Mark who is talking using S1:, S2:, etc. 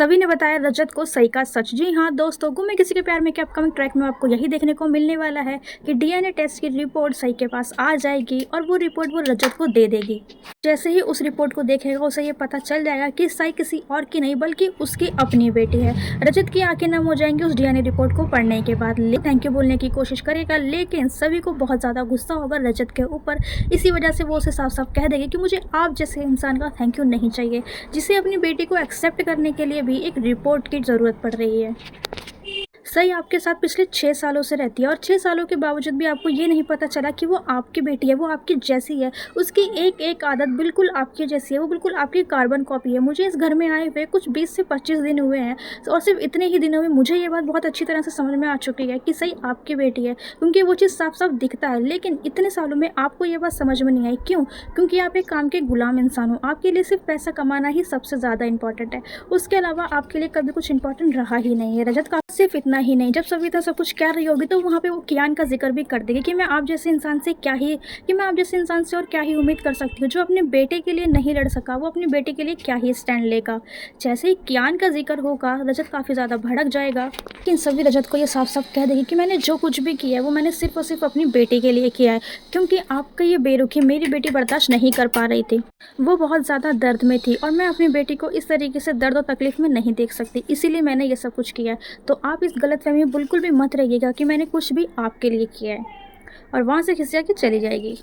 S1: सभी ने बताया रजत को सही का सच। जी हाँ दोस्तों, गुम है किसी के प्यार में के अपकमिंग ट्रैक में आपको यही देखने को मिलने वाला है कि डीएनए टेस्ट की रिपोर्ट सही के पास आ जाएगी और वो रिपोर्ट वो रजत को दे देगी। जैसे ही उस रिपोर्ट को देखेगा उसे ये पता चल जाएगा कि सही किसी और की नहीं बल्कि उसकी अपनी बेटी है। रजत की आंखें नम हो जाएंगी उस डीएनए रिपोर्ट को पढ़ने के बाद। थैंक यू बोलने की कोशिश करेगा, लेकिन सभी को बहुत ज़्यादा गुस्सा होगा रजत के ऊपर। इसी वजह से वो उसे साफ साफ कह देगी कि मुझे आप जैसे इंसान का थैंक यू नहीं चाहिए, जिसे अपनी बेटी को एक्सेप्ट करने के लिए भी एक रिपोर्ट की ज़रूरत पड़ रही है। सही आपके साथ पिछले 6 सालों से रहती है और 6 सालों के बावजूद भी आपको ये नहीं पता चला कि वो आपकी बेटी है, वो आपकी जैसी है। उसकी एक एक आदत बिल्कुल आपकी जैसी है, वो बिल्कुल आपकी कार्बन कॉपी है। मुझे इस घर में आए हुए कुछ 20 से 25 दिन हुए हैं और सिर्फ इतने ही दिनों में मुझे ये बात बहुत अच्छी तरह से समझ में आ चुकी है कि सही आपकी बेटी है, क्योंकि वो चीज़ साफ साफ दिखता है। लेकिन इतने सालों में आपको ये बात समझ में नहीं आई। क्यों? क्योंकि आप एक काम के गुलाम इंसान हो। आपके लिए सिर्फ पैसा कमाना ही सबसे ज़्यादा इंपॉर्टेंट है। उसके अलावा आपके लिए कभी कुछ इंपॉर्टेंट रहा ही नहीं है। रजत का सिर्फ इतना ही नहीं, जब सविता सब कुछ कह रही होगी तो वहाँ पे वो कियान का जिक्र भी कर देगी कि मैं आप जैसे इंसान से और क्या ही उम्मीद कर सकती हूँ। जो अपने बेटे के लिए नहीं लड़ सका वो अपनी बेटी के लिए क्या ही स्टैंड लेगा। जैसे ही कियान का जिक्र होगा रजत काफ़ी ज़्यादा भड़क जाएगा, लेकिन सभी रजत को ये साफ साफ कह देगी कि मैंने जो कुछ भी किया है वो मैंने सिर्फ और सिर्फ अपनी बेटी के लिए किया है, क्योंकि आपका ये बेरुखी मेरी बेटी बर्दाश्त नहीं कर पा रही थी। वो बहुत ज़्यादा दर्द में थी और मैं अपनी बेटी को इस तरीके से दर्द और तकलीफ में नहीं देख सकती, इसीलिए मैंने ये सब कुछ किया है। तो आप इस गलतफहमी में बिल्कुल भी मत रहिएगा कि मैंने कुछ भी आपके लिए किया है। और वहाँ से खिसिया के चली जाएगी।